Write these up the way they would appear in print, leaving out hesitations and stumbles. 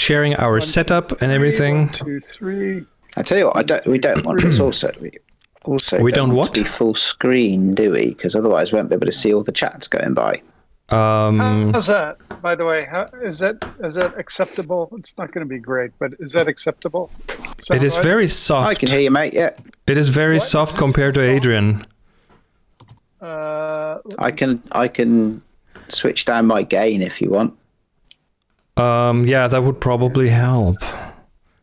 sharing our setup and everything. 1, 2, 3. I tell you what, we don't want this also. We don't want to be full screen, do we? Because otherwise we won't be able to see all the chats going by. How's that? By the way, is that acceptable? It's not going to be great, but is that acceptable? It is very soft. I can hear you, mate. Yeah. It is very soft compared to Adrian. I can switch down my gain if you want. Yeah, that would probably help.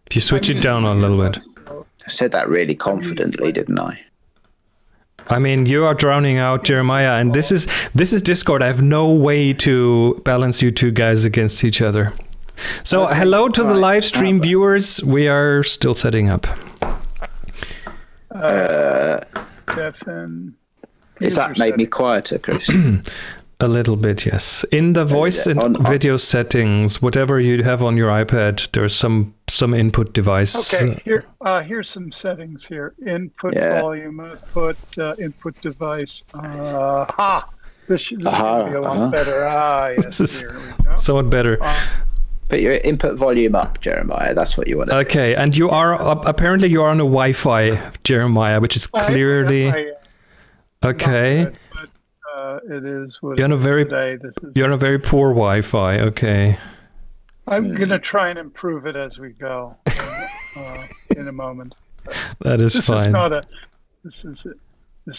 If you switch it down a little bit. I said that really confidently, didn't I? I mean, you are drowning out Jeremiah, and this is Discord. I have no way to balance you two guys against each other. So, hello to the live stream viewers. We are still setting up. Stefan. Is that made me quieter, Chris? A little bit, yes. In the voice and video settings, whatever you have on your iPad, there's some input device. Okay, here's some settings here. Input volume, output, input device. This should be a lot better. Yes, here we go. Somewhat better. Put your input volume up, Jeremiah. That's what you want to do. Okay, and you are apparently you are on a Wi-Fi, Jeremiah, which is clearly okay. It is what you're on a very you're on a very poor Wi-Fi. Okay. I'm gonna try and improve it as we go in a moment. That is fine. This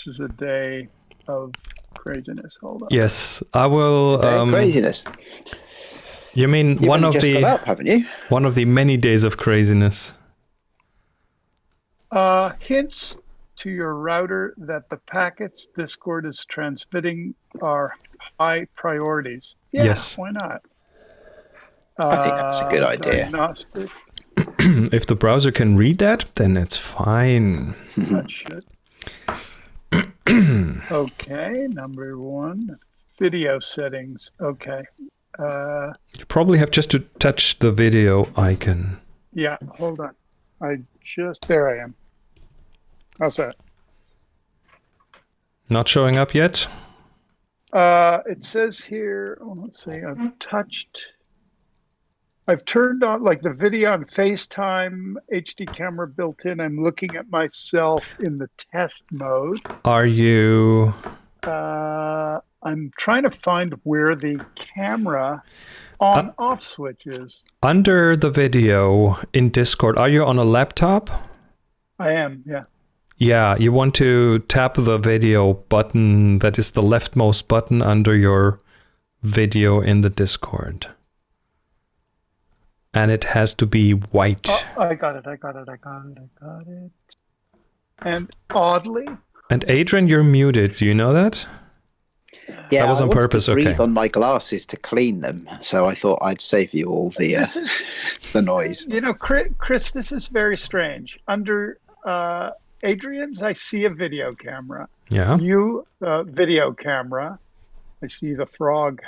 is a day of craziness. Hold on. Yes, I will. Craziness. You mean one of the haven't you? One of the many days of craziness. Hints to your router that the packets Discord is transmitting are high priorities. Yeah, yes. Why not? I think that's a good idea. If the browser can read that, then it's fine. That should. Okay, number 1, video settings. Okay. You probably have just to touch the video icon. Yeah, hold on. There I am. How's that? Not showing up yet? It says here, let's see, I've turned on like the video on FaceTime, HD camera built in. I'm looking at myself in the test mode. Are you? I'm trying to find where the camera on-off switch is. Under the video in Discord, are you on a laptop? I am, yeah. Yeah, you want to tap the video button, that is the leftmost button under your video in the Discord. And it has to be white. Oh, I got it. And oddly... And Adrian, you're muted. Do you know that? Yeah, that was on purpose. I okay. breathe on my glasses to clean them, so I thought I'd save you all the noise. You know, Chris, this is very strange. Under Adrian's, I see a video camera. Yeah. You video camera. I see the frog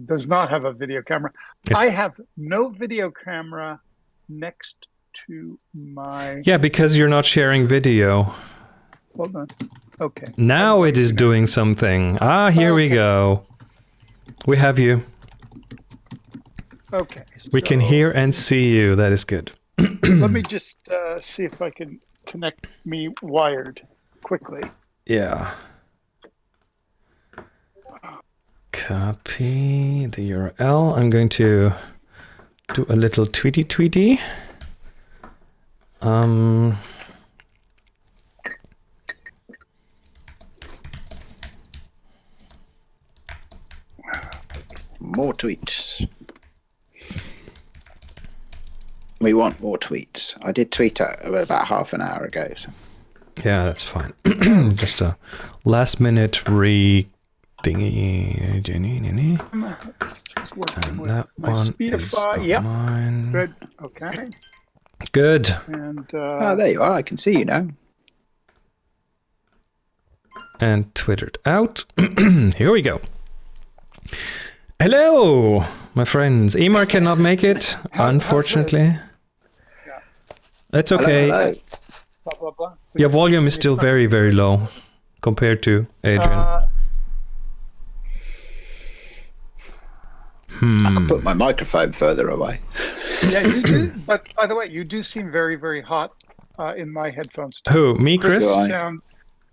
does not have a video camera. I have no video camera next to my... Yeah, because you're not sharing video. Hold on. Okay. Now it is doing something. Here we go. We have you. Okay. We can hear and see you. That is good. Let me just see if I can connect me wired quickly. Yeah. Copy the URL. I'm going to do a little tweety. More tweets. We want more tweets. I did tweet about half an hour ago. So. Yeah, that's fine. Just a last minute thingy. And that one is mine. Good. Okay. Good. And there you are. I can see you now. And twittered out. Here we go. Hello, my friends. Emar cannot make it, unfortunately. That's okay. Hello. Blah, blah, blah. So your volume is still very, very low compared to Adrian. I can put my microphone further away. Yeah, you do. But by the way, you do seem very, very hot in my headphones too. Who? Me, Chris?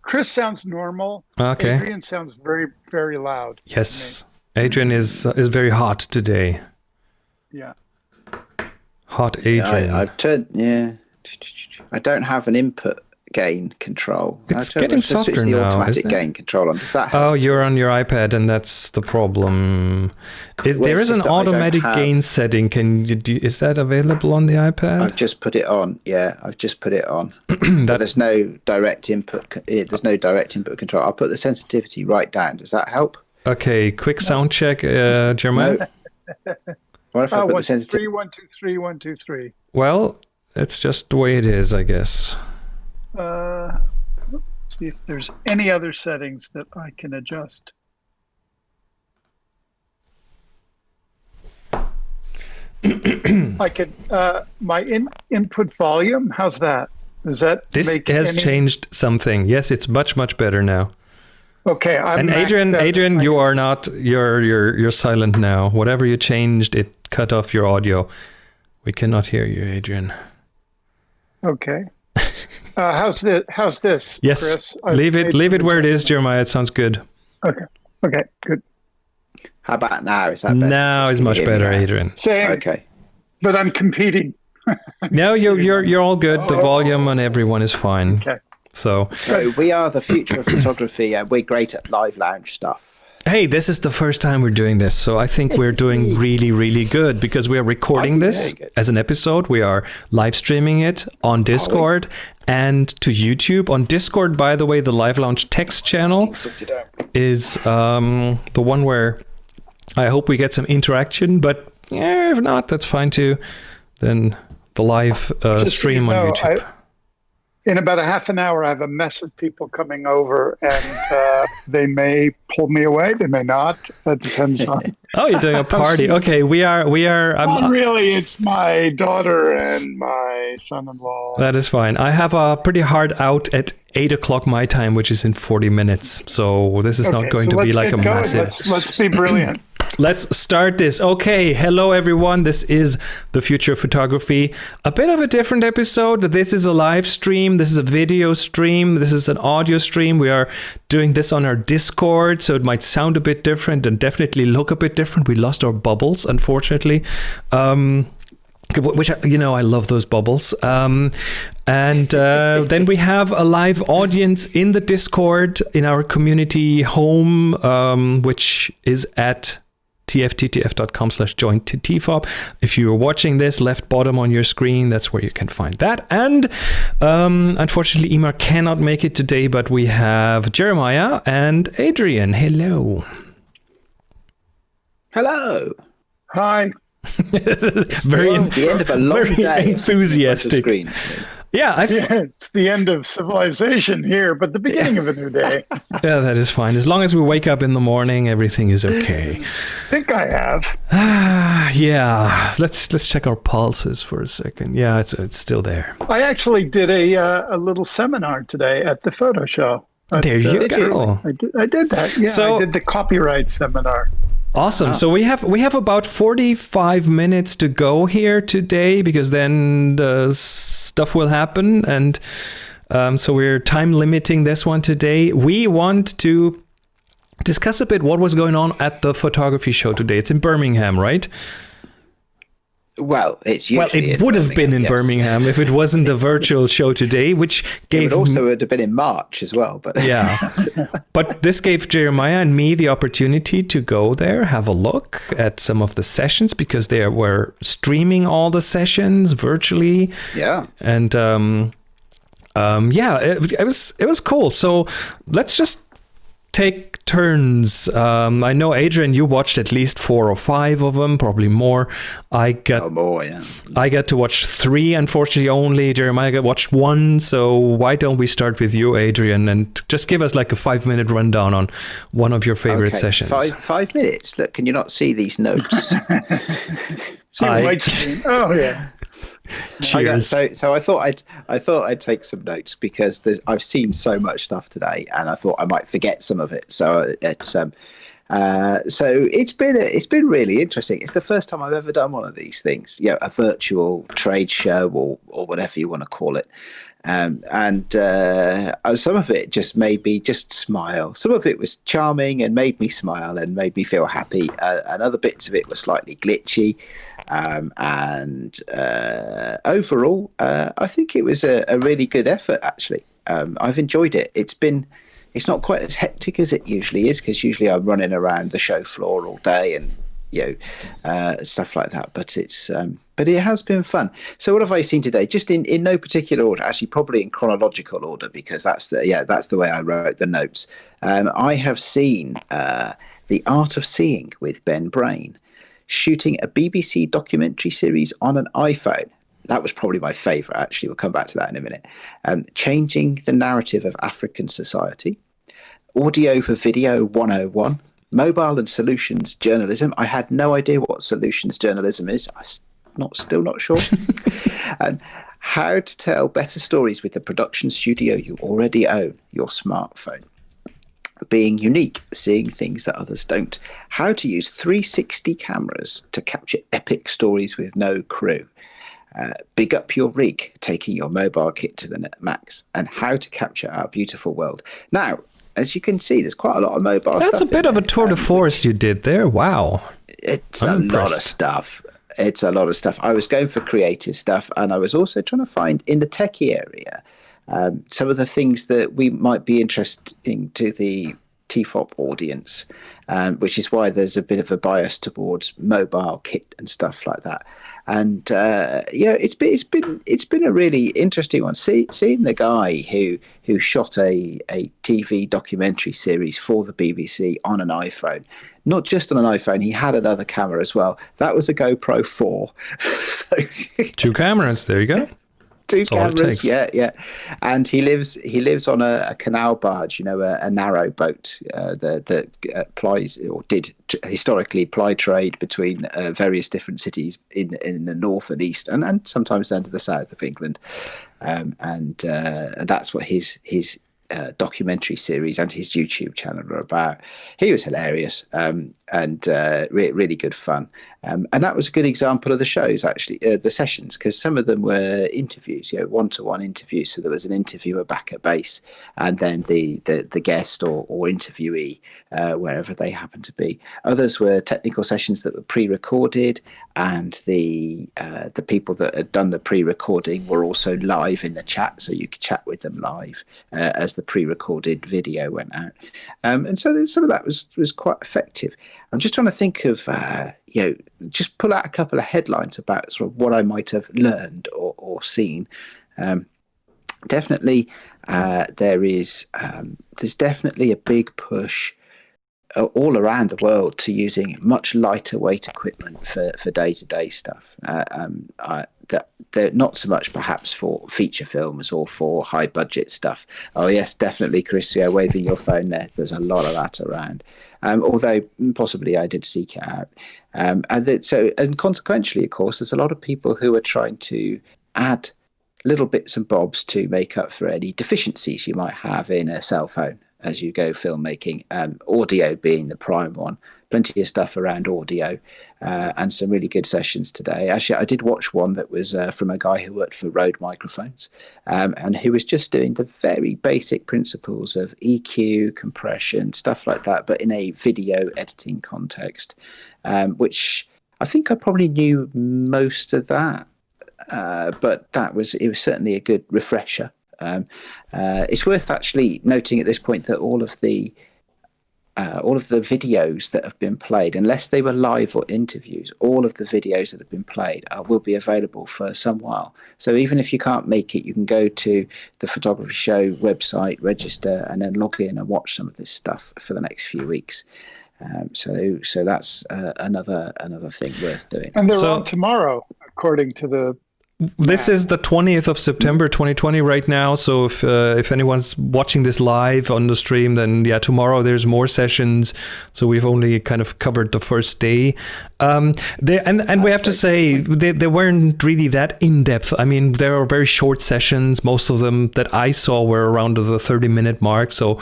Chris sounds normal. Okay. Adrian sounds very, very loud. Yes. Adrian is very hot today. Yeah. Hot Adrian. I've turned. Yeah. I don't have an input gain control. It's getting softer the now. Automatic gain control on. Does that help? Oh, you're on your iPad, and that's the problem. There is an automatic gain setting. Is that available on the iPad? I've just put it on. Yeah, I've just put it on. But there's no direct input. There's no direct input control. I'll put the sensitivity right down. Does that help? Okay, quick sound check, Jeremiah. What if I put the sensitivity? 3 1 2 3 1 2 3. Well, it's just the way it is, I guess. Let's see if there's any other settings that I can adjust. I could my input volume. How's that? Does that this has changed something? Yes, it's much better now. Okay, and Adrian, you are not. You're silent now. Whatever you changed, it cut off your audio. We cannot hear you, Adrian. Okay. How's this? Yes. Chris? Leave it where it is, Jeremiah. It sounds good. Okay. Good. How about now? Is that better? Now is much better, Adrian. Same. Okay. But I'm competing. No, you're all good. The volume on everyone is fine. Okay. So we are the future of photography, and we're great at live lounge stuff. Hey, this is the first time we're doing this, so I think we're doing really, really good because we are recording this as an episode. We are live streaming it on Discord and to YouTube. On Discord, by the way, the Live Lounge text channel is the one where I hope we get some interaction, but if not, that's fine too. Then the live stream on YouTube. In about a half an hour, I have a mess of people coming over, and they may pull me away. They may not. That depends on. Oh, you're doing a party. Okay, we are. Not really. It's my daughter and my son-in-law. That is fine. I have a pretty hard out at 8:00 my time, which is in 40 minutes. So this is not going to be like a massive. Let's be brilliant. Let's start this. Okay, hello everyone. This is The Future of Photography. A bit of a different episode. This is a live stream. This is a video stream. This is an audio stream. We are doing this on our Discord, so it might sound a bit different and definitely look a bit different. We lost our bubbles, unfortunately. Which, I love those bubbles. And then we have a live audience in the Discord in our community home, which is at tfttf.com/join-tfob. If you're watching this, left bottom on your screen, that's where you can find that. And unfortunately, Emer cannot make it today, but we have Jeremiah and Adrian. Hello. Hello. Hi. Very the end of a long day. Enthusiastic. Yeah, it's the end of civilization here, but the beginning of a new day. Yeah, that is fine. As long as we wake up in the morning, everything is okay. I think I have. Yeah, let's check our pulses for a second. Yeah, it's still there. I actually did a little seminar today at the photo show. There you go. I did that. Yeah, so, I did the copyright seminar. Awesome. Wow. So we have about 45 minutes to go here today, because then the stuff will happen, and so we're time limiting this one today. We want to discuss a bit what was going on at the photography show today. It's in Birmingham, right? Well, it's usually it would have been in Birmingham if it wasn't a virtual show today, which gave... It also would have been in March as well. But yeah, but this gave Jeremiah and me the opportunity to go there, have a look at some of the sessions, because they were streaming all the sessions virtually. Yeah. And it was cool. So let's just take turns. I know, Adrian, you watched at least 4 or 5 of them, probably more. I got to watch 3, unfortunately only. Jeremiah watched 1. So why don't we start with you, Adrian, and just give us like a 5-minute rundown on one of your favorite sessions. 5 minutes. Look, can you not see these notes? Oh yeah. Cheers. So I thought I'd take some notes, because I've seen so much stuff today, and I thought I might forget some of it. So it's So it's been really interesting. It's the first time I've ever done one of these things, a virtual trade show or whatever you want to call it. And some of it just made me just smile. Some of it was charming and made me smile and made me feel happy. And other bits of it were slightly glitchy. And overall, I think it was a really good effort, actually. I've enjoyed it. It's not quite as hectic as it usually is, because usually I'm running around the show floor all day and stuff like that. But it has been fun. So what have I seen today? Just in no particular order, actually, probably in chronological order, because that's the way I wrote the notes. I have seen The Art of Seeing with Ben Brain, shooting a BBC documentary series on an iPhone. That was probably my favourite, actually. We'll come back to that in a minute. Changing the narrative of African society. Audio for Video 101. Mobile and Solutions Journalism. I had no idea what solutions journalism is. I'm still not sure. How to tell better stories with the production studio you already own, your smartphone. Being unique, seeing things that others don't. How to use 360 cameras to capture epic stories with no crew. Big up your rig, taking your mobile kit to the max, and how to capture our beautiful world. Now, as you can see, there's quite a lot of mobile stuff. That's a bit of a tour de force you did there. Wow. It's a lot of stuff. It's a lot of stuff. I was going for creative stuff, and I was also trying to find, in the techie area, some of the things that we might be interesting to the TFOP audience, which is why there's a bit of a bias towards mobile kit and stuff like that. And it's been a really interesting one. Seeing the guy who shot a TV documentary series for the BBC on an iPhone. Not just on an iPhone, he had another camera as well. That was a GoPro 4. So, 2 cameras, there you go. 2 cameras, yeah. And he lives on a canal barge, a narrow boat that plies, or did historically ply trade between various different cities in the north and east, and sometimes down to the south of England. And that's what his documentary series and his YouTube channel are about. He was hilarious and really good fun. And that was a good example of the shows, actually, the sessions, because some of them were interviews, one-to-one interviews. So there was an interviewer back at base, and then the guest or interviewee, wherever they happen to be. Others were technical sessions that were pre-recorded, and the people that had done the pre-recording were also live in the chat, so you could chat with them live as the pre-recorded video went out. And so some of that was quite effective. I'm just trying to think of, just pull out a couple of headlines about sort of what I might have learned or seen. Definitely, there's definitely a big push all around the world to using much lighter weight equipment for day-to-day stuff. They're not so much perhaps for feature films or for high budget stuff. Oh yes, definitely, Chris, waving your phone there. There's a lot of that around. Although possibly I did seek it out. And consequentially, of course, there's a lot of people who are trying to add little bits and bobs to make up for any deficiencies you might have in a cell phone as you go filmmaking, audio being the prime one. Plenty of stuff around audio and some really good sessions today. Actually, I did watch one that was from a guy who worked for Rode Microphones and who was just doing the very basic principles of EQ, compression, stuff like that, but in a video editing context, which I think I probably knew most of that, but it was certainly a good refresher. It's worth actually noting at this point that all of the videos that have been played, unless they were live or interviews, all of the videos that have been played will be available for some while. So even if you can't make it, you can go to the Photography Show website, register, and then log in and watch some of this stuff for the next few weeks. So that's another thing worth doing. And they're on tomorrow, according to the. This is the 20th of September 2020 right now. So if anyone's watching this live on the stream, then tomorrow there's more sessions. So we've only kind of covered the first day. And we have to say they weren't really that in depth. I mean, there are very short sessions. Most of them that I saw were around the 30-minute mark. So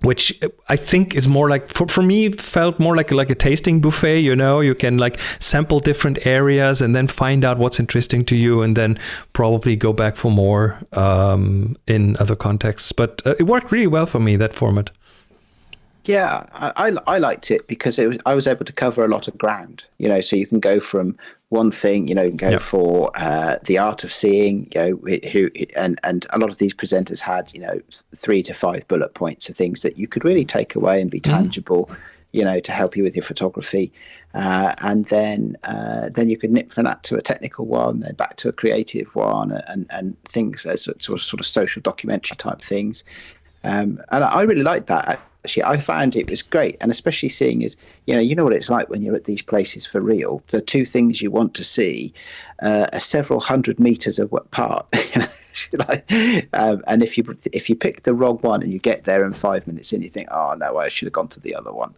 which I think is more like, for me, it felt more like a tasting buffet. You can like sample different areas and then find out what's interesting to you, and then probably go back for more in other contexts. But it worked really well for me, that format. Yeah, I liked it because I was able to cover a lot of ground, so you can go from one thing, you can go for the art of seeing, and a lot of these presenters had, 3 to 5 bullet points of things that you could really take away and be tangible, to help you with your photography. And then you could nip from that to a technical one, then back to a creative one, and things, sort of social documentary type things. And I really liked that. Actually, I found it was great, and especially seeing is, you know what it's like when you're at these places for real. The two things you want to see are several hundred meters apart. And if you pick the wrong one and you get there in 5 minutes and you think, oh no, I should have gone to the other one,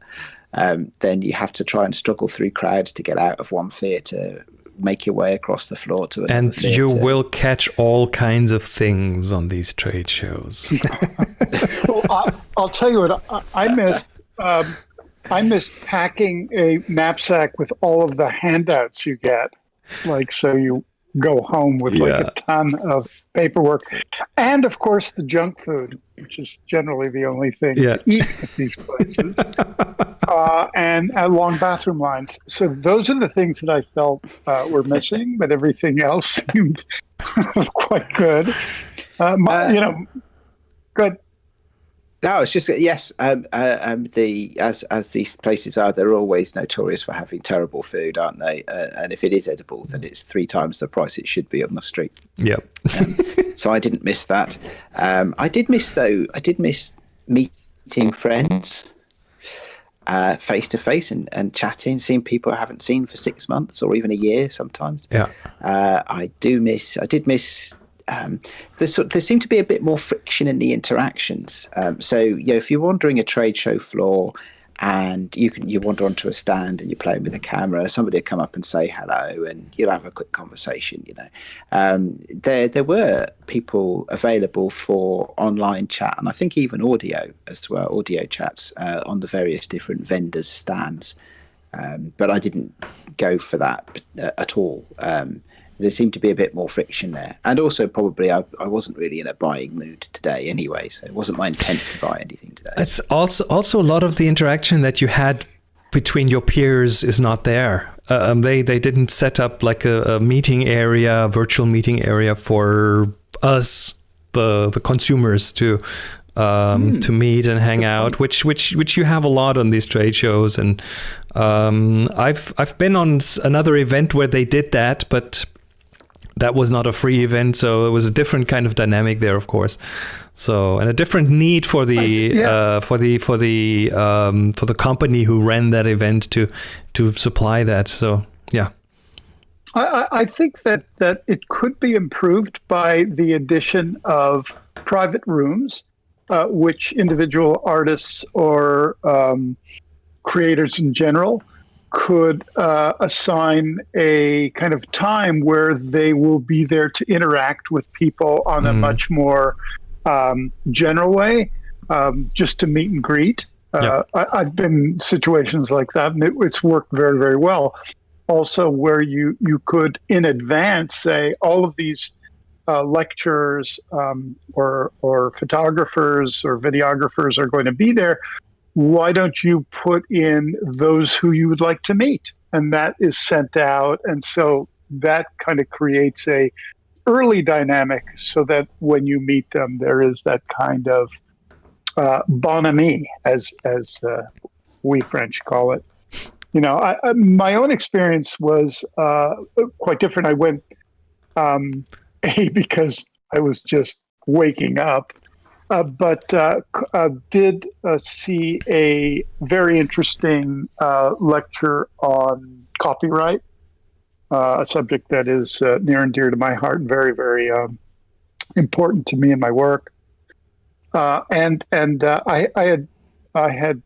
then you have to try and struggle through crowds to get out of one theatre, make your way across the floor to another and theatre. You will catch all kinds of things on these trade shows. Well, I'll tell you what I missed. I missed packing a knapsack with all of the handouts you get, so you go home with a ton of paperwork, and of course the junk food, which is generally the only thing to eat at these places, and long bathroom lines. So those are the things that I felt were missing, but everything else seemed quite good. Good. No, it's just yes. As these places are, they're always notorious for having terrible food, aren't they? And if it is edible, then it's 3 times the price it should be on the street. Yeah. So I didn't miss that. I did miss meeting friends face to face and chatting, seeing people I haven't seen for 6 months or even a year sometimes. Yeah. I did miss. There seemed to be a bit more friction in the interactions. So if you're wandering a trade show floor and you wander onto a stand and you're playing with a camera, somebody will come up and say hello, and you'll have a quick conversation. There were people available for online chat, and I think even audio as well, audio chats on the various different vendors' stands. But I didn't go for that at all. There seemed to be a bit more friction there. And also probably I wasn't really in a buying mood today anyway, so it wasn't my intent to buy anything today. It's also a lot of the interaction that you had between your peers is not there. They didn't set up like a meeting area, virtual meeting area for us, the consumers, to meet and hang out, which you have a lot on these trade shows. And I've been on another event where they did that, but that was not a free event, so it was a different kind of dynamic there, of course. So, and a different need for the for the company who ran that event to supply that. So, yeah. I think that it could be improved by the addition of private rooms, which individual artists or creators in general could assign a kind of time where they will be there to interact with people on a much more general way, just to meet and greet. I've been in situations like that, and it's worked very, very well. Also, where you could in advance say all of these lecturers or photographers or videographers are going to be there. Why don't you put in those who you would like to meet? And that is sent out. And so that kind of creates a early dynamic so that when you meet them, there is that kind of bon ami, as we French call it. My own experience was quite different. I went, because I was just waking up, but did see a very interesting lecture on copyright, a subject that is near and dear to my heart, very, very important to me and my work. And I had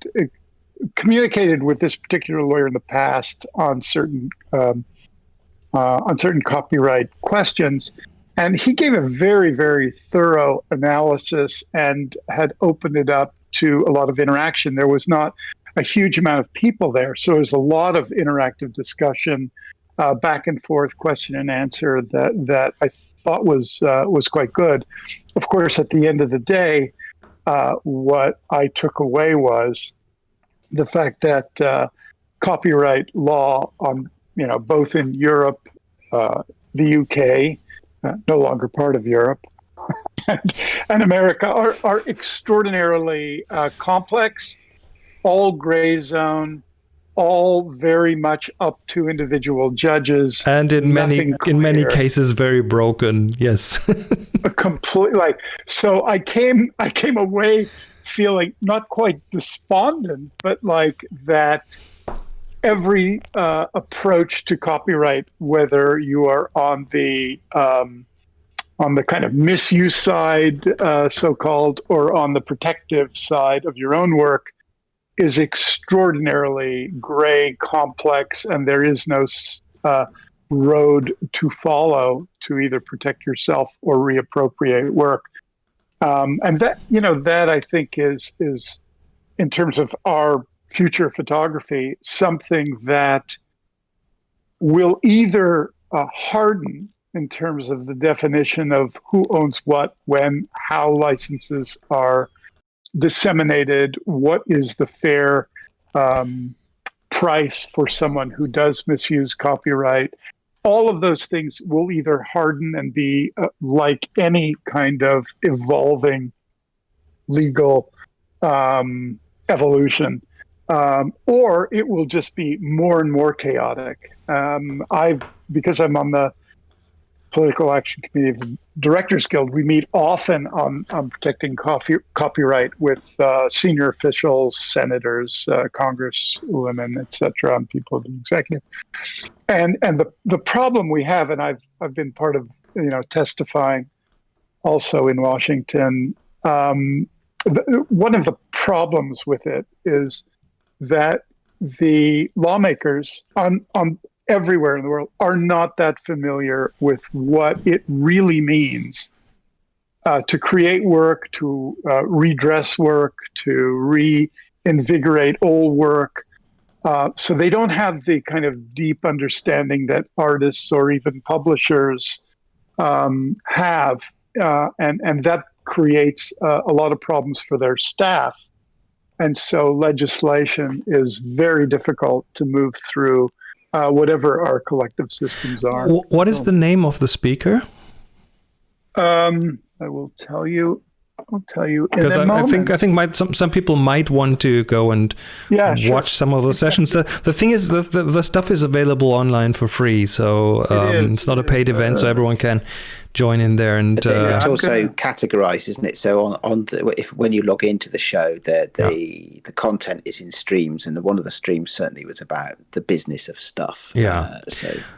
communicated with this particular lawyer in the past on certain copyright questions. And he gave a very, very thorough analysis and had opened it up to a lot of interaction. There was not a huge amount of people there, so there was a lot of interactive discussion, back and forth, question and answer that I thought was quite good. Of course, at the end of the day, what I took away was the fact that copyright law on both in Europe, the UK, no longer part of Europe, and America are extraordinarily complex, all gray zone, all very much up to individual judges, and in many clear. cases very broken. Yes. Completely. So I came away feeling not quite despondent, but like that every approach to copyright, whether you are on the kind of misuse side, so-called, or on the protective side of your own work, is extraordinarily gray, complex, and there is no road to follow to either protect yourself or reappropriate work. And that I think is in terms of our future photography, something that will either harden in terms of the definition of who owns what, when, how licenses are disseminated, what is the fair price for someone who does misuse copyright. All of those things will either harden and be like any kind of evolving legal evolution, or it will just be more and more chaotic. Because I'm on the Political Action Committee of the Directors Guild, we meet often on protecting copyright with senior officials, senators, congresswomen, etc., and people of the executive. And the problem we have, and I've been part of testifying also in Washington. One of the problems with it is that the lawmakers on everywhere in the world are not that familiar with what it really means to create work, to redress work, to reinvigorate old work. So they don't have the kind of deep understanding that artists or even publishers have, and that creates a lot of problems for their staff. And so legislation is very difficult to move through, whatever our collective systems are. What is the name of the speaker? I will tell you. I'll tell you in because a moment. I think some people might want to go and watch some of those sessions. The thing is, the stuff is available online for free, so it's not a paid event, so everyone can join in there. And it's also categorized, isn't it? So when you log into the show, the content is in streams, and one of the streams certainly was about the business of stuff. Yeah.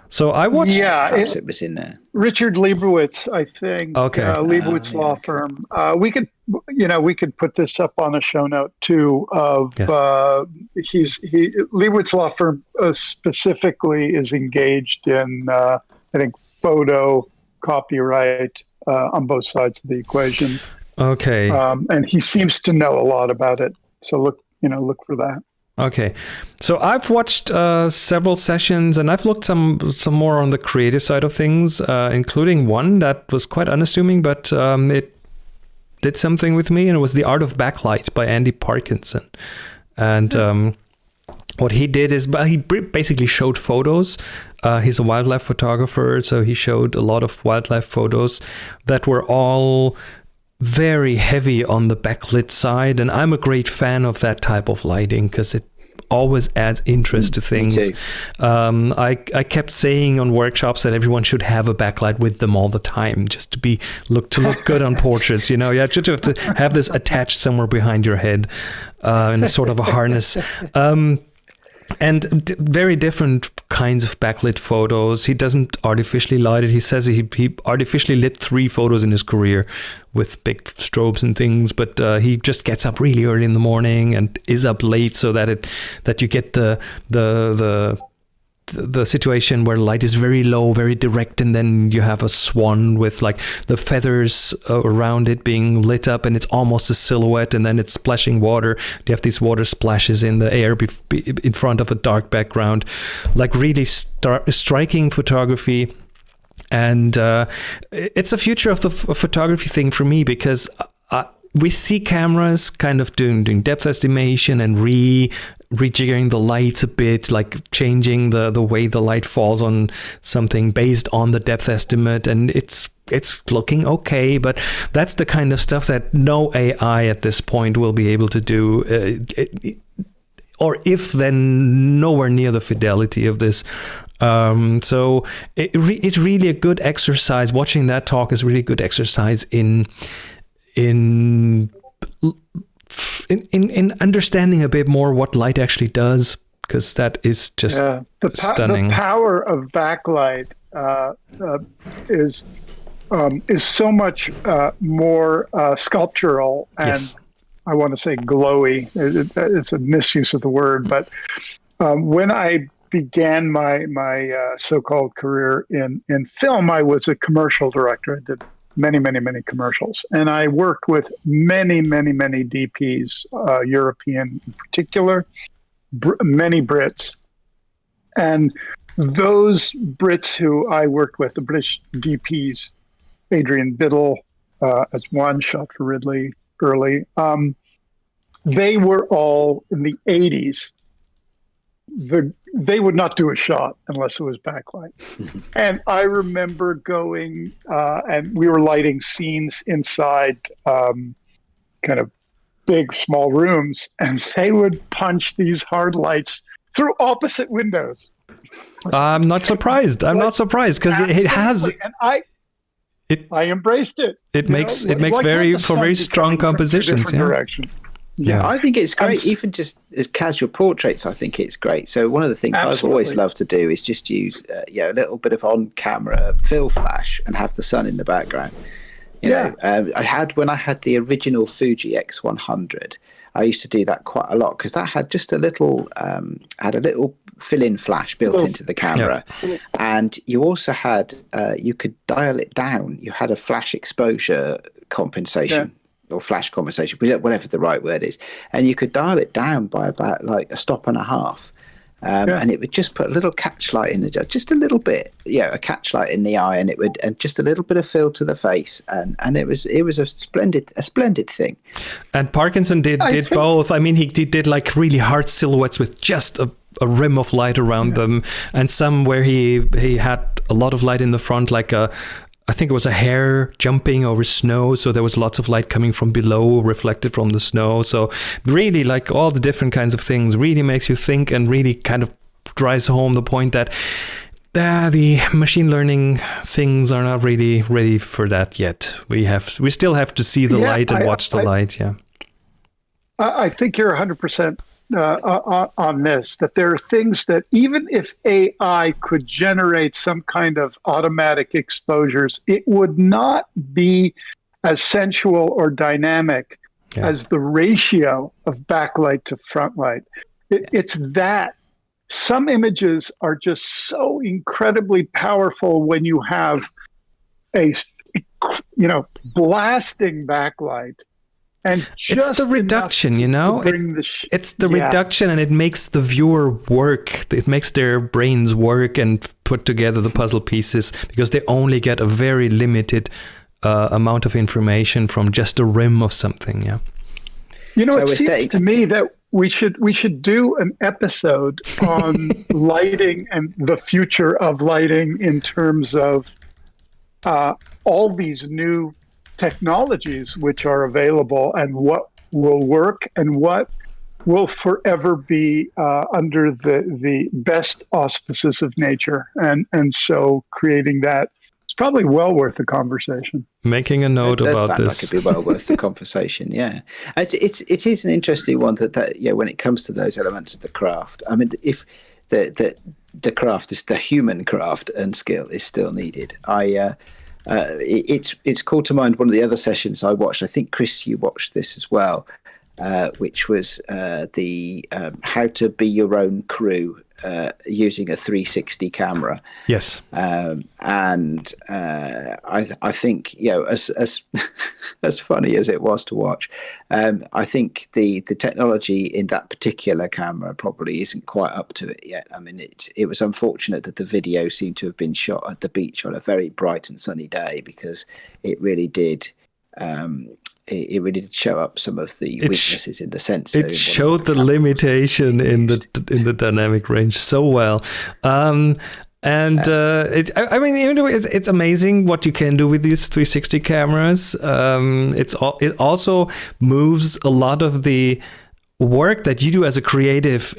So I watched. Yeah, it was in there. Richard Leibowitz, I think. Okay. Leibowitz Law Firm. We could put this up on a show note too. Leibowitz Law Firm specifically is engaged in I think photo copyright on both sides of the equation. Okay. And he seems to know a lot about it. So look for that. Okay, so I've watched several sessions, and I've looked some more on the creative side of things, including one that was quite unassuming, but it did something with me, and it was The Art of Backlight by Andy Parkinson. And what he did is, he basically showed photos. He's a wildlife photographer, so he showed a lot of wildlife photos that were all very heavy on the backlit side, and I'm a great fan of that type of lighting because it always adds interest to things. Me too. I kept saying on workshops that everyone should have a backlight with them all the time, just to look good on portraits. Just to have this attached somewhere behind your head in a sort of a harness. And very different kinds of backlit photos. He doesn't artificially light it. He says he artificially lit 3 photos in his career with big strobes and things, but he just gets up really early in the morning and is up late so that you get the the situation where light is very low, very direct, and then you have a swan with like the feathers around it being lit up, and it's almost a silhouette, and then it's splashing water. You have these water splashes in the air in front of a dark background, like really striking photography. And it's a future of the photography thing for me, because we see cameras kind of doing depth estimation and rejiggering the lights a bit, like changing the way the light falls on something based on the depth estimate, and it's looking okay, but that's the kind of stuff that no AI at this point will be able to do, or if then nowhere near the fidelity of this. So it's really a good exercise. Watching that talk is really a good exercise in understanding a bit more what light actually does, because that is just stunning. The power of backlight is so much more sculptural and yes. I want to say glowy. It's a misuse of the word, but when I began my so-called career in film, I was a commercial director. I did many commercials, and I worked with many DPs, European in particular, many Brits, and those Brits who I worked with, the British DPs, Adrian Biddle as one, shot for Ridley early, they were all in the 80s. They would not do a shot unless it was backlight. And I remember going, and we were lighting scenes inside kind of big, small rooms, and they would punch these hard lights through opposite windows. I'm not surprised. I'm not surprised, because it has. And I embraced it. It makes very strong compositions. Yeah. Direction. Yeah, I think it's great. Even just as casual portraits, I think it's great. So one of the things I've always loved to do is just use a little bit of on-camera fill flash and have the sun in the background. You know, when I had the original Fuji X100, I used to do that quite a lot, because that had just a little fill-in flash built into the camera, and you also had you could dial it down. You had a flash exposure compensation. Or flash compensation, whatever the right word is, and you could dial it down by about like a stop and a half, and it would just put a little catch light in just a little bit, a catch light in the eye, and it would, and just a little bit of fill to the face, and it was a splendid thing. And Parkinson did both. I mean, he did like really hard silhouettes with just a rim of light around them, and some where he had a lot of light in the front, like I think it was a hare jumping over snow, so there was lots of light coming from below, reflected from the snow. So really, like, all the different kinds of things really makes you think, and really kind of drives home the point that the machine learning things are not really ready for that yet. We still have to see the light and watch the light. Yeah, I think you're 100% on this, that there are things that even if AI could generate some kind of automatic exposures, it would not be as sensual or dynamic as the ratio of backlight to front light. It's that. Some images are just so incredibly powerful when you have a blasting backlight. And it's the reduction, it's the reduction, and it makes the viewer work. It makes their brains work and put together the puzzle pieces, because they only get a very limited amount of information from just a rim of something. Yeah. It seems to me that we should do an episode on lighting and the future of lighting in terms of all these new technologies which are available, and what will work and what will forever be under the best auspices of nature, and so creating that, it's probably well worth the conversation. Making a note about this. Like it'd be well worth the conversation. Yeah, it is an interesting one that when it comes to those elements of the craft. I mean, if the craft is the human craft and skill is still needed. It's called to mind one of the other sessions I watched. I think, Chris, you watched this as well. which was the how to be your own crew using a 360 camera. Yes. And I think, as as funny as it was to watch, I think the technology in that particular camera probably isn't quite up to it yet. I mean, it was unfortunate that the video seemed to have been shot at the beach on a very bright and sunny day, because it really did. It really did show up some of the weaknesses in the sensor. It showed the limitation in the dynamic range so well. I mean, it's amazing what you can do with these 360 cameras. It also moves a lot of the work that you do as a creative.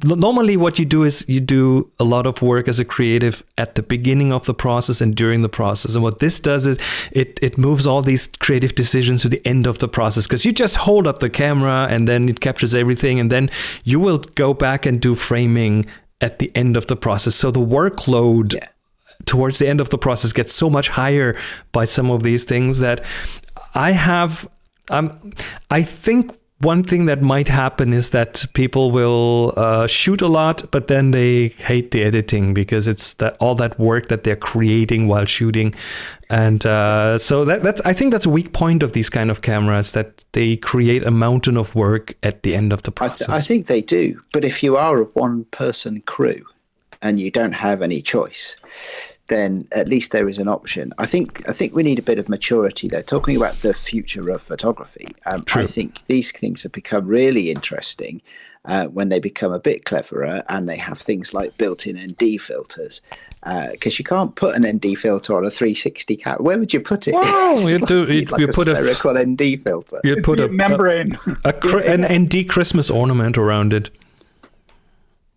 Normally what you do is you do a lot of work as a creative at the beginning of the process and during the process. And what this does is it moves all these creative decisions to the end of the process, because you just hold up the camera and then it captures everything, and then you will go back and do framing at the end of the process. So the workload towards the end of the process gets so much higher by some of these things that I think one thing that might happen is that people will shoot a lot, but then they hate the editing, because it's all that work that they're creating while shooting. And so that's I think that's a weak point of these kind of cameras, that they create a mountain of work at the end of the process. I think they do. But if you are a one-person crew and you don't have any choice, then at least there is an option. I think we need a bit of maturity there. Talking about the future of photography, I think these things have become really interesting when they become a bit cleverer and they have things like built-in ND filters. Because you can't put an ND filter on a 360 camera. Where would you put it? Well, you put a spherical ND filter. You put a membrane, an ND Christmas ornament around it.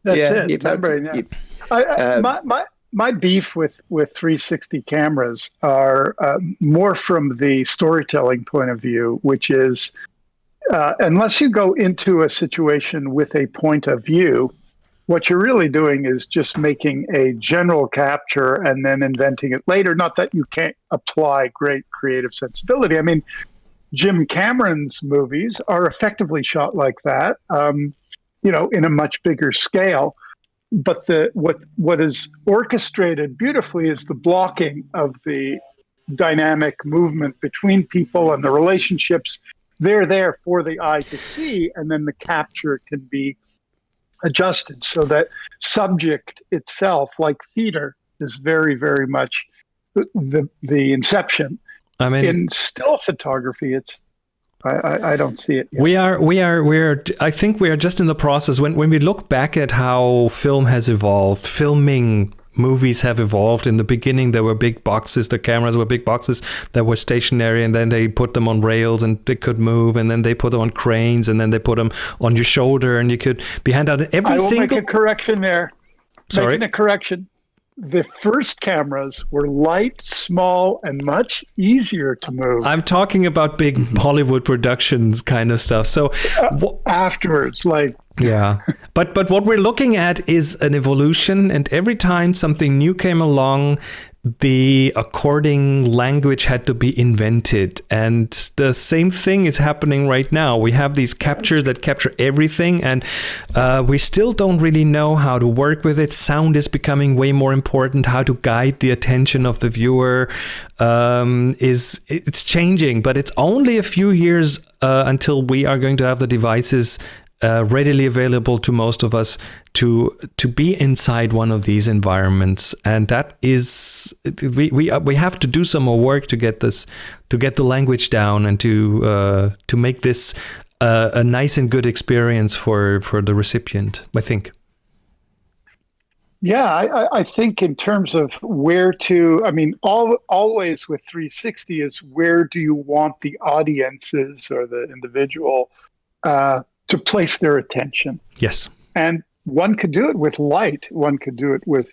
That's it. Membrane. My beef with 360 cameras are more from the storytelling point of view, which is unless you go into a situation with a point of view, what you're really doing is just making a general capture and then inventing it later. Not that you can't apply great creative sensibility. I mean, Jim Cameron's movies are effectively shot like that, in a much bigger scale. But what is orchestrated beautifully is the blocking of the dynamic movement between people and the relationships. They're there for the eye to see, and then the capture can be adjusted so that subject itself, like theater, is very, very much the inception. I mean, in still photography, I don't see it yet. I think we are just in the process. When we look back at how film has evolved, filming movies have evolved. In the beginning, there were big boxes. The cameras were big boxes that were stationary, and then they put them on rails and they could move, and then they put them on cranes, and then they put them on your shoulder, and you could be handed out every single... I will make a correction there. Sorry? Making a correction. The first cameras were light, small, and much easier to move. I'm talking about big Hollywood productions kind of stuff. So afterwards, yeah. But what we're looking at is an evolution, and every time something new came along, the according language had to be invented. And the same thing is happening right now. We have these captures that capture everything, and we still don't really know how to work with it. Sound is becoming way more important. How to guide the attention of the viewer it's changing, but it's only a few years until we are going to have the devices readily available to most of us to be inside one of these environments. And that is we have to do some more work to get the language down, and to make this a nice and good experience for the recipient, I think. Yeah, I think in terms of where to, I mean, always with 360 is where do you want the audiences or the individual to place their attention. Yes. And one could do it with light. One could do it with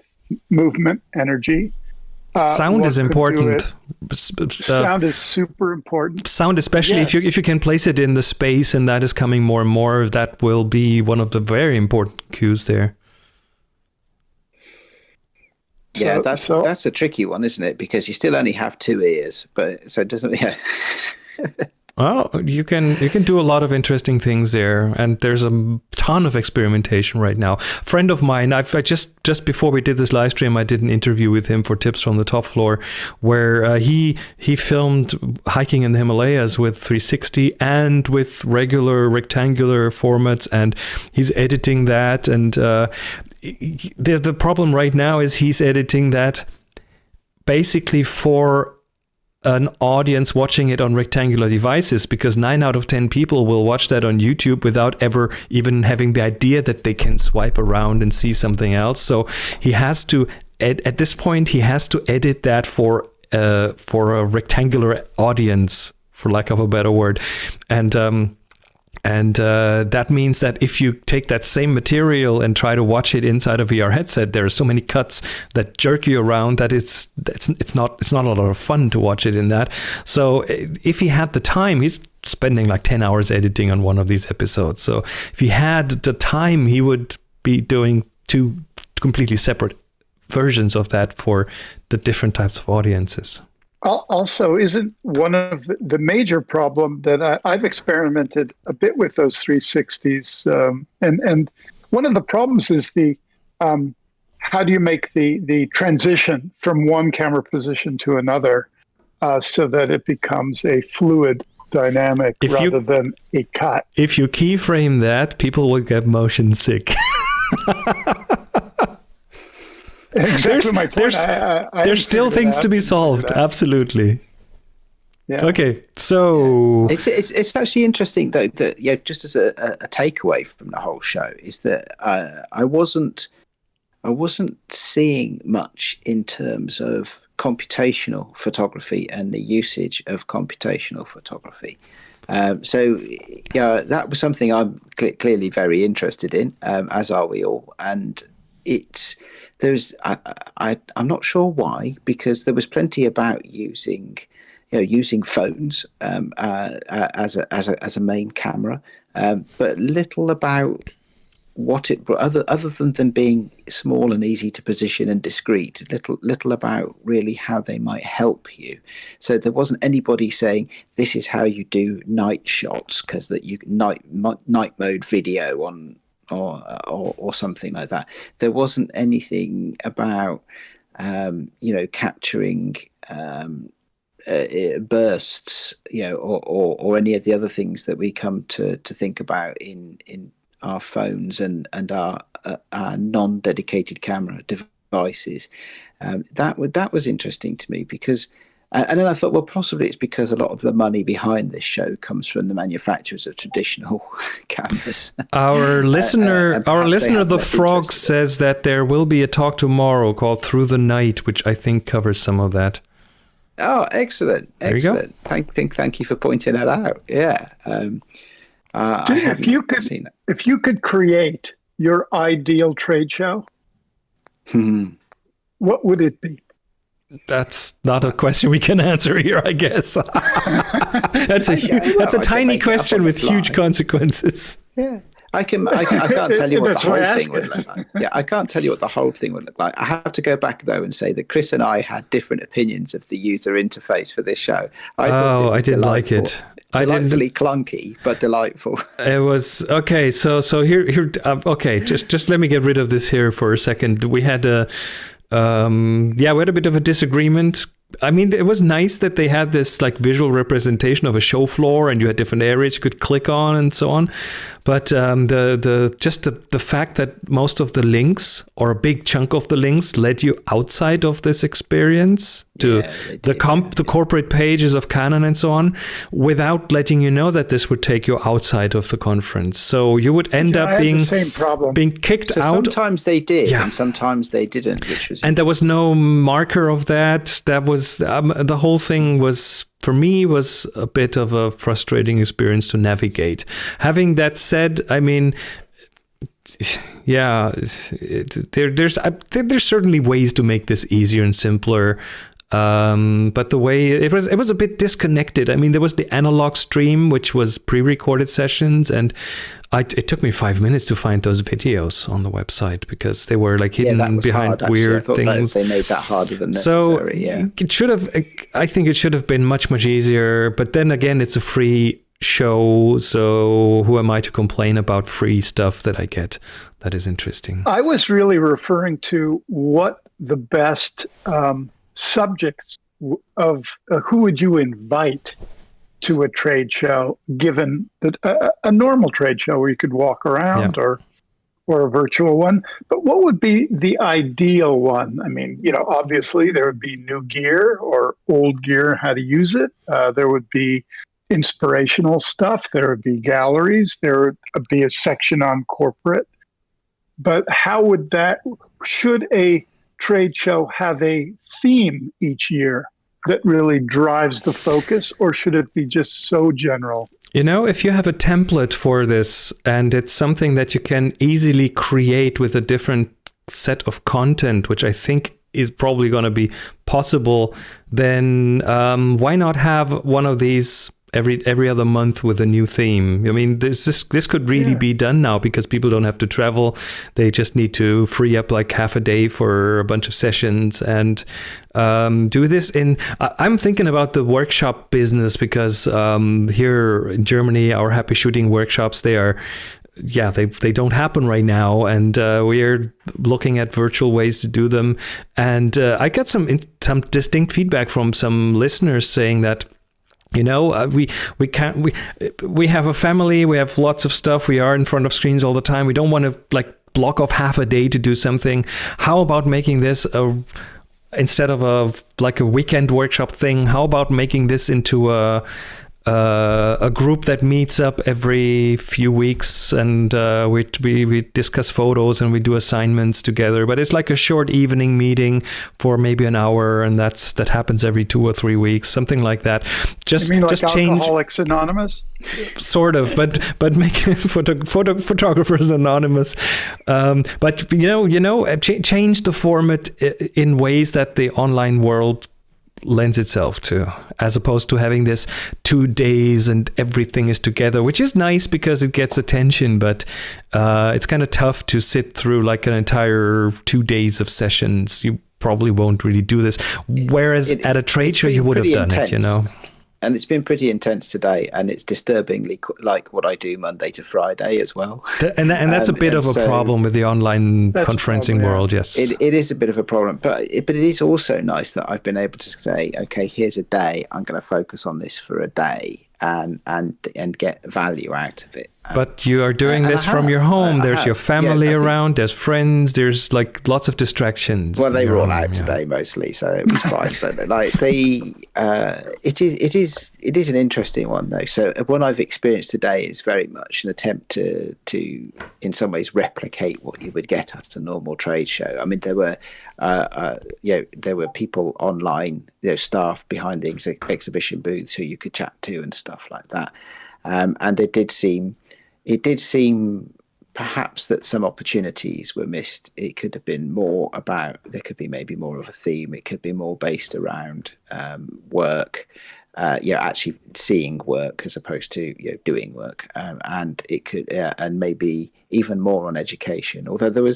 movement, energy. Sound is important. Sound is super important. Sound, especially if you can place it in the space, and that is coming more and more. That will be one of the very important cues there. Yeah, that's a tricky one, isn't it? Because you still only have two ears, but so it doesn't. Yeah. Well, you can do a lot of interesting things there, and there's a ton of experimentation right now. Friend of mine, I just before we did this live stream, I did an interview with him for Tips from the Top Floor, where he filmed hiking in the Himalayas with 360 and with regular rectangular formats, and he's editing that. And the problem right now is he's editing that basically for an audience watching it on rectangular devices, because 9 out of 10 people will watch that on YouTube without ever even having the idea that they can swipe around and see something else. So he has to, at this point, he has to edit that for a rectangular audience, for lack of a better word. And that means that if you take that same material and try to watch it inside a VR headset, there are so many cuts that jerk you around that it's not a lot of fun to watch it in that. So if he had the time, he's spending like 10 hours editing on one of these episodes. So if he had the time, he would be doing 2 completely separate versions of that for the different types of audiences. Also, isn't one of the major problem that I've experimented a bit with those 360s, and one of the problems is how do you make the transition from one camera position to another so that it becomes a fluid dynamic rather than a cut. If you keyframe that, people will get motion sick. Exactly my point. There's still things to be solved. Absolutely. Yeah. Okay, so it's actually interesting though that just as a takeaway from the whole show is that I wasn't seeing much in terms of computational photography and the usage of computational photography. So that was something I'm clearly very interested in, as are we all, and I'm not sure why, because there was plenty about using phones as a main camera, but little about what it other than them being small and easy to position and discreet. Little about really how they might help you. So there wasn't anybody saying this is how you do night shots, because that you night mode video on. Or something like that. There wasn't anything about capturing bursts, or any of the other things that we come to think about in our phones and our non-dedicated camera devices. That was interesting to me because. And then I thought, well, possibly it's because a lot of the money behind this show comes from the manufacturers of traditional cameras. Our listener, the Frog, says that there will be a talk tomorrow called Through the Night, which I think covers some of that. Oh, excellent! There you go. Thank you for pointing that out. Yeah. If you could create your ideal trade show, what would it be? That's not a question we can answer here, I guess. That's a tiny question with huge consequences. Yeah, I can't tell you what the whole thing would look like. Yeah, I can't tell you what the whole thing would look like. I have to go back though and say that Chris and I had different opinions of the user interface for this show. I didn't like it. Delightfully clunky, but delightful. It was okay. So here. Okay, just let me get rid of this here for a second. We had we had a bit of a disagreement. I mean, it was nice that they had this like visual representation of a show floor, and you had different areas you could click on and so on. But the fact that most of the links, or a big chunk of the links, led you outside of this experience to the corporate pages of Canon and so on, without letting you know that this would take you outside of the conference. So you would end up being kicked out. Sometimes they did, and sometimes they didn't, which was. And there was no marker of that. That was the whole thing was. For me, was a bit of a frustrating experience to navigate. Having that said, I mean, there's certainly ways to make this easier and simpler. But the way it was a bit disconnected. I mean, there was the analog stream, which was pre-recorded sessions, and it took me 5 minutes to find those videos on the website because they were like hidden behind hard, weird things. They made that harder than so necessary. Yeah. it should have. I think it should have been much easier. But then again, it's a free show, so who am I to complain about free stuff that I get? That is interesting. I was really referring to what the best subjects of who would you invite to a trade show, given that a normal trade show where you could walk around, or a virtual one. But what would be the ideal one? I mean, obviously there would be new gear or old gear, how to use it. There would be inspirational stuff. There would be galleries. There would be a section on corporate. But should a trade show have a theme each year that really drives the focus, or should it be just so general? If you have a template for this and it's something that you can easily create with a different set of content, which I think is probably going to be possible, then why not have one of these every other month with a new theme? I mean, this could really be done now because people don't have to travel. They just need to free up like half a day for a bunch of sessions and do this I'm thinking about the workshop business because here in Germany, our happy shooting workshops, they don't happen right now, and we are looking at virtual ways to do them. And I got some distinct feedback from some listeners saying that, we have a family, we have lots of stuff, we are in front of screens all the time, we don't want to block off half a day to do something. How about making this instead of a weekend workshop thing? How about making this into a group that meets up every few weeks, and we discuss photos and we do assignments together. But it's like a short evening meeting for maybe an hour, and that happens every 2 or 3 weeks, something like that. You mean like change Alcoholics Anonymous? Sort of, but make photographers anonymous. But change the format in ways that the online world lends itself to, as opposed to having this 2 days and everything is together, which is nice because it gets attention, but it's kind of tough to sit through like an entire 2 days of sessions. You probably won't really do this, whereas at a trade show you would have done it. And it's been pretty intense today, and it's disturbingly like what I do Monday to Friday as well. And that's a bit of a problem with the online conferencing world, yes. It is a bit of a problem, but it is also nice that I've been able to say, okay, here's a day, I'm going to focus on this for a day and get value out of it. But you are doing this from your home. There's your family around. There's friends. There's like lots of distractions. Well, they were all out today mostly, so it was fine. But like it is an interesting one though. So what I've experienced today is very much an attempt to in some ways replicate what you would get at a normal trade show. I mean, there were people online, staff behind the exhibition booths who you could chat to and stuff like that. And it did seem perhaps that some opportunities were missed. It could have been more about, there could be maybe more of a theme. It could be more based around work, actually seeing work as opposed to doing work. And it could, and maybe even more on education. Although there were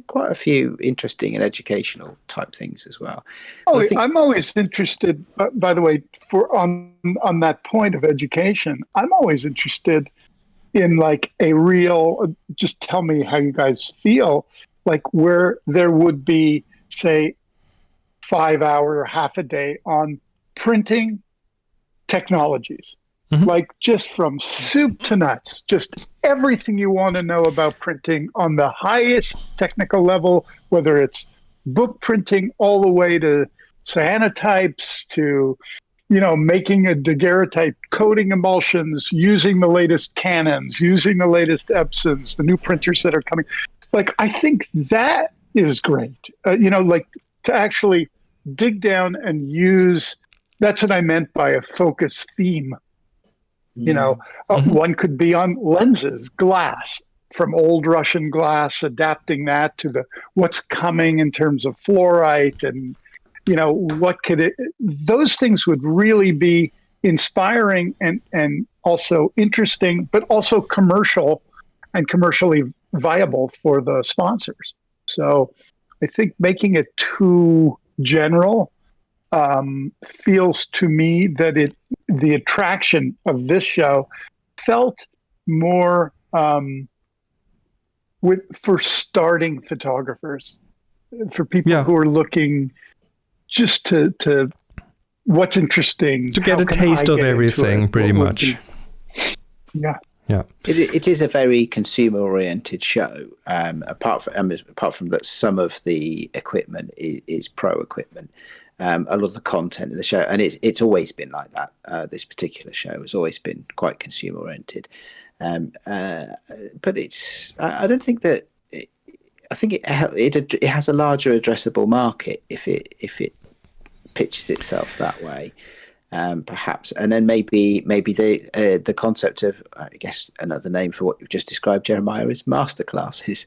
quite a few interesting and educational type things as well. I'm always interested. By the way, on that point of education, I'm always interested in like a real, just tell me how you guys feel, like where there would be, say, 5 hour or half a day on printing technologies, like just from soup to nuts, just everything you want to know about printing on the highest technical level, whether it's book printing all the way to cyanotypes to making a daguerreotype, coating emulsions, using the latest Canons, using the latest Epsons, the new printers that are coming. Like, I think that is great. Like to actually dig down and use, that's what I meant by a focus theme. One could be on lenses, glass, from old Russian glass, adapting that to what's coming in terms of fluorite what could it? Those things would really be inspiring and also interesting, but also commercial and commercially viable for the sponsors. So I think making it too general feels to me that the attraction of this show felt more for starting photographers, for people who are looking just to what's interesting, to get a taste of everything, pretty much. Yeah. It is a very consumer-oriented show. Apart from that, some of the equipment is pro equipment. A lot of the content of the show, and it's always been like that. This particular show has always been quite consumer-oriented. But I don't think that. I think it has a larger addressable market if it pitches itself that way. Perhaps, and then maybe the concept of, I guess, another name for what you've just described, Jeremiah, is masterclasses.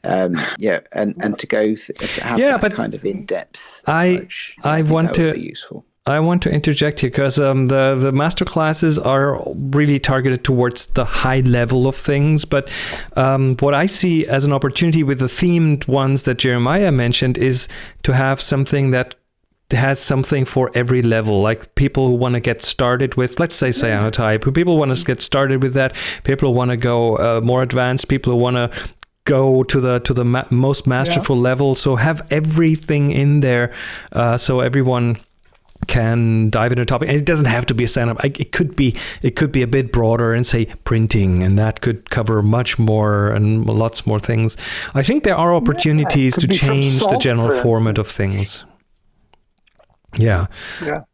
And to have that kind of in-depth approach. I want to be useful. I want to interject here because the master classes are really targeted towards the high level of things. But what I see as an opportunity with the themed ones that Jeremiah mentioned is to have something that has something for every level, like people who want to get started with, let's say, cyanotype. People want to get started with that. People who want to go more advanced. People who want to go to the most masterful level. So have everything in there, so everyone can dive into a topic. And it doesn't have to be a cyanotype. It could be a bit broader and say printing, and that could cover much more and lots more things. I think there are opportunities to change the general format of things. Yeah.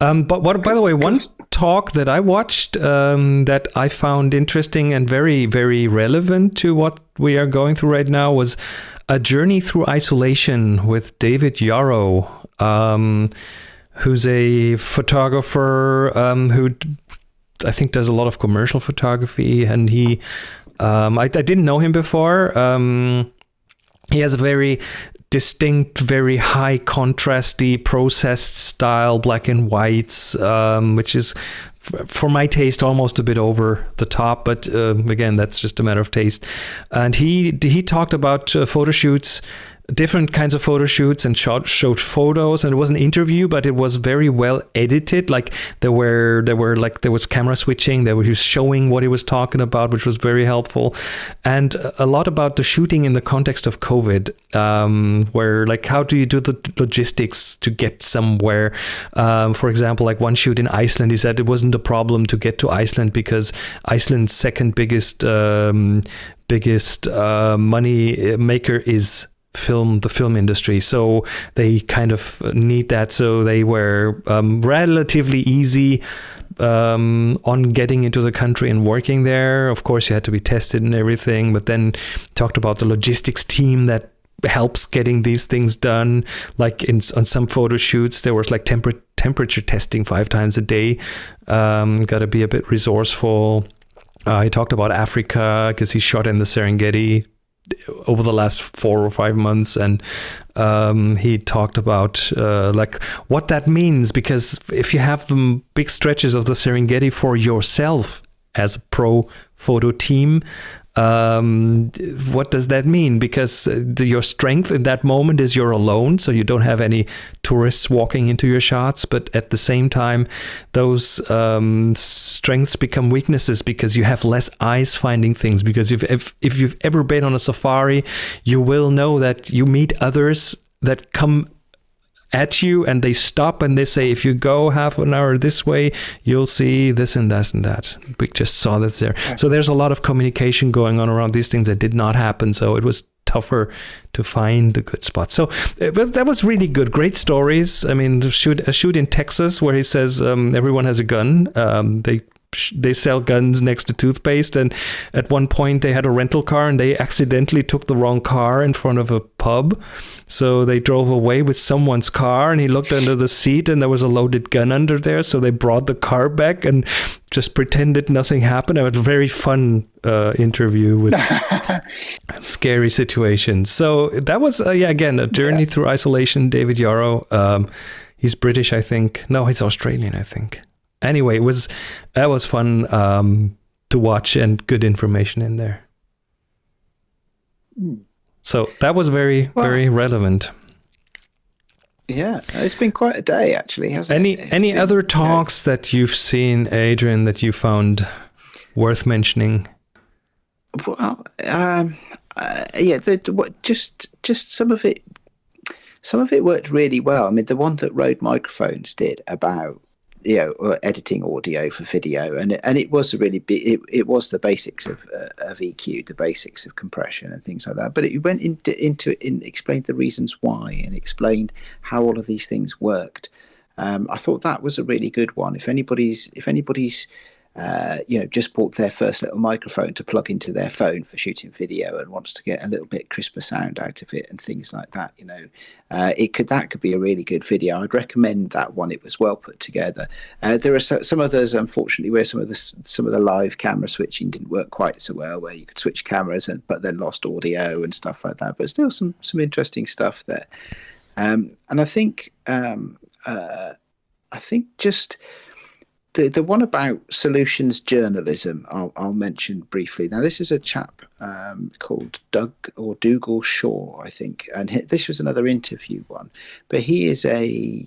But by the way, one talk that I watched that I found interesting and very, very relevant to what we are going through right now was A Journey Through Isolation with David Yarrow, who's a photographer who I think does a lot of commercial photography. And he, I didn't know him before. He has a very distinct, very high contrasty processed style, black and whites, which is for my taste almost a bit over the top, but again, that's just a matter of taste. And he talked about photo shoots, different kinds of photo shoots, and showed photos, and it was an interview, but it was very well edited. Like there was camera switching, he was showing what he was talking about, which was very helpful, and a lot about the shooting in the context of COVID, where like how do you do the logistics to get somewhere? For example, like one shoot in Iceland, he said it wasn't a problem to get to Iceland because Iceland's second biggest money maker is the film industry, so they kind of need that. So they were relatively easy on getting into the country and working there. Of course, you had to be tested and everything, but then talked about the logistics team that helps getting these things done. Like on some photo shoots, there was like temperature testing 5 times a day. Got to be a bit resourceful. He talked about Africa because he shot in the Serengeti over the last 4 or 5 months, and he talked about like what that means, because if you have the big stretches of the Serengeti for yourself as a pro photo team, what does that mean? Because your strength in that moment is you're alone, so you don't have any tourists walking into your shots, but at the same time those strengths become weaknesses because you have less eyes finding things. Because if you've ever been on a safari, you will know that you meet others that come at you and they stop and they say, if you go half an hour this way, you'll see this and that and that. We just saw that there. So there's a lot of communication going on around these things that did not happen. So it was tougher to find the good spots. So that was really good. Great stories. I mean, a shoot in Texas where he says everyone has a gun. They sell guns next to toothpaste, and at one point they had a rental car and they accidentally took the wrong car in front of a pub, so they drove away with someone's car, and he looked under the seat and there was a loaded gun under there, so they brought the car back and just pretended nothing happened. It was a very fun interview with scary situations. So that was again, A Journey Through Isolation, David Yarrow. He's British, I think. No, he's Australian, I think. Anyway, that was fun to watch and good information in there. So that was very relevant. Yeah, it's been quite a day actually, hasn't it? Any other talks that you've seen, Adrian, that you found worth mentioning? Well, just some of it. Some of it worked really well. I mean, the one that Rode Microphones did about editing audio for video, and it was it was the basics of EQ, the basics of compression and things like that. But it went into it and explained the reasons why and explained how all of these things worked. I thought that was a really good one. If anybody's just bought their first little microphone to plug into their phone for shooting video and wants to get a little bit crisper sound out of it and things like that, that could be a really good video. I'd recommend that one. It was well put together. There are some others, unfortunately, where some of the live camera switching didn't work quite so well, where you could switch cameras but then lost audio and stuff like that. But still, some interesting stuff there. And I think just. The one about solutions journalism, I'll mention briefly. Now, this is a chap called Dougal Shaw, I think, and this was another interview one. But he is I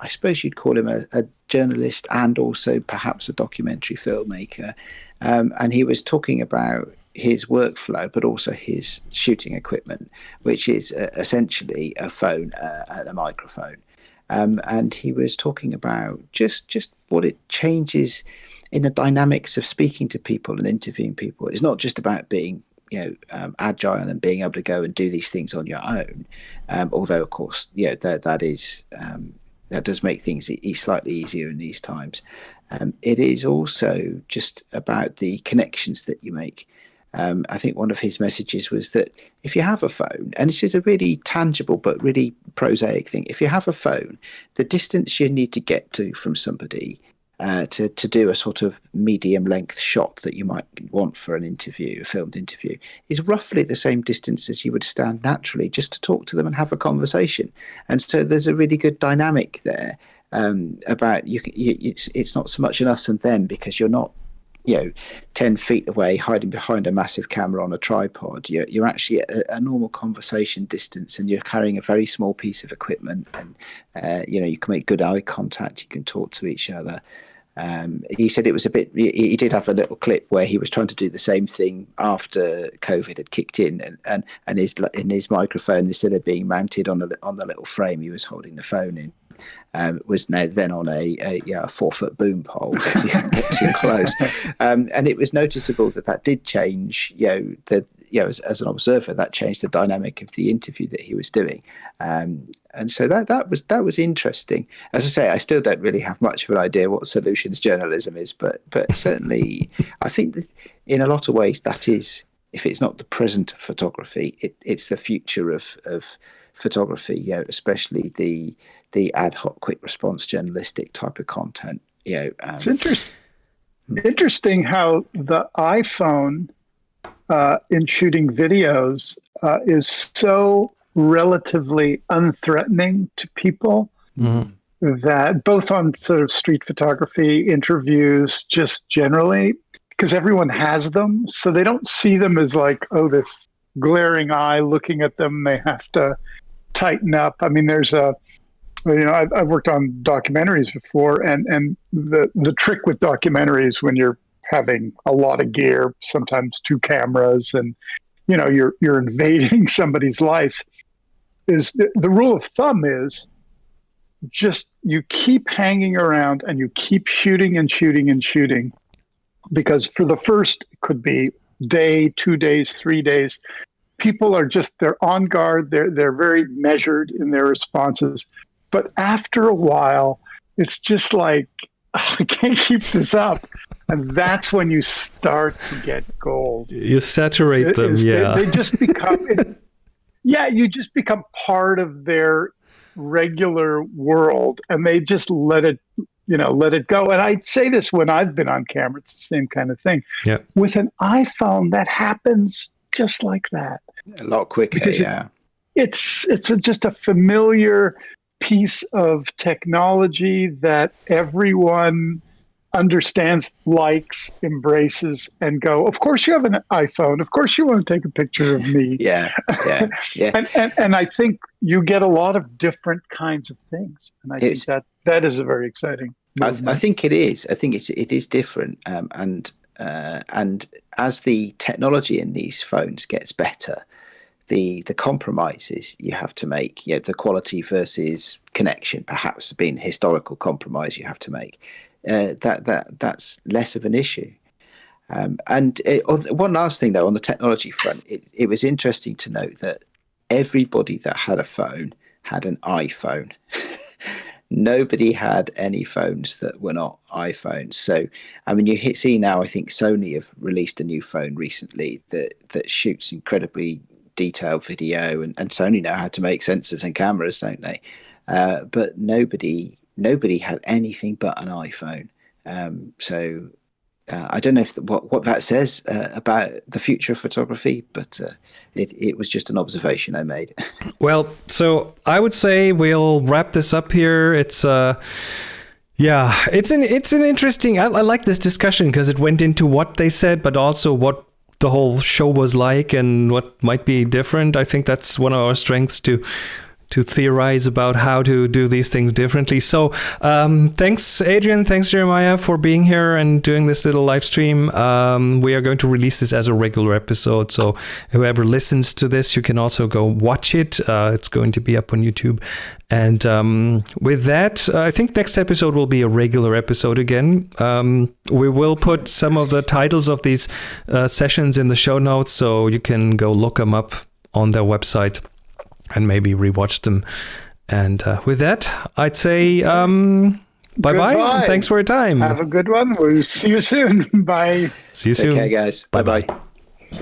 suppose you'd call him a journalist and also perhaps a documentary filmmaker. And he was talking about his workflow, but also his shooting equipment, which is essentially a phone and a microphone. And he was talking about just what it changes in the dynamics of speaking to people and interviewing people. It's not just about being agile and being able to go and do these things on your own, although of course that does make things slightly easier in these times. It is also just about the connections that you make. I think one of his messages was that if you have a phone, and this is a really tangible but really prosaic thing, if you have a phone, the distance you need to get to from somebody to do a sort of medium length shot that you might want for an interview, a filmed interview, is roughly the same distance as you would stand naturally just to talk to them and have a conversation. And so there's a really good dynamic there about it's not so much an us and them, because you're not 10 feet away hiding behind a massive camera on a tripod. You're actually at a normal conversation distance, and you're carrying a very small piece of equipment, and you can make good eye contact, you can talk to each other. He said it was he did have a little clip where he was trying to do the same thing after COVID had kicked in, and his microphone, instead of being mounted on the little frame he was holding the phone in, was now then on a 4-foot boom pole because he hadn't got too close. And it was noticeable that did change, as an observer, that changed the dynamic of the interview that he was doing. And so that was interesting. As I say, I still don't really have much of an idea what solutions journalism is, but certainly I think that in a lot of ways that is, if it's not the present of photography, it's the future of photography, especially the ad hoc, quick response journalistic type of content. It's interesting how the iPhone in shooting videos is so relatively unthreatening to people, that both on sort of street photography, interviews, just generally, because everyone has them, so they don't see them as like, oh, this glaring eye looking at them, they have to tighten up. I mean, there's I've worked on documentaries before, and the trick with documentaries when you're having a lot of gear, sometimes 2 cameras, and you're invading somebody's life, is the rule of thumb is just you keep hanging around and you keep shooting and shooting and shooting, because for the first, could be day, 2 days, 3 days, people are they're on guard, they're very measured in their responses. But after a while, it's just like, I can't keep this up. And that's when you start to get gold. You saturate them, yeah. They just become, you just become part of their regular world, and they just let it go. And I say this when I've been on camera, it's the same kind of thing. Yeah. With an iPhone, that happens just like that. A lot quicker, because it's just a familiar, piece of technology that everyone understands, likes, embraces, and go, of course you have an iPhone. Of course you want to take a picture of me. Yeah. And I think you get a lot of different kinds of things. And I think that is a very exciting movement. I think it is. I think it is different. And as the technology in these phones gets better, the compromises you have to make, the quality versus connection, perhaps being historical compromise you have to make, that's less of an issue. One last thing, though, on the technology front, it was interesting to note that everybody that had a phone had an iPhone. Nobody had any phones that were not iPhones. So, I mean, you see now, I think Sony have released a new phone recently that shoots incredibly detailed video, and Sony know how to make sensors and cameras, don't they? But nobody had anything but an iPhone. So I don't know what that says about the future of photography, but it was just an observation I made. Well, so I would say we'll wrap this up here. It's it's an interesting. I like this discussion because it went into what they said, but also what the whole show was like and what might be different. I think that's one of our strengths to theorize about how to do these things differently. So thanks, Adrian. Thanks, Jeremiah, for being here and doing this little live stream. We are going to release this as a regular episode. So whoever listens to this, you can also go watch it. It's going to be up on YouTube. And with that, I think next episode will be a regular episode again. We will put some of the titles of these sessions in the show notes, so you can go look them up on their website and maybe rewatch them. And with that, I'd say bye-bye. And thanks for your time. Have a good one. We'll see you soon. Bye. See you soon. Okay, guys. Bye-bye.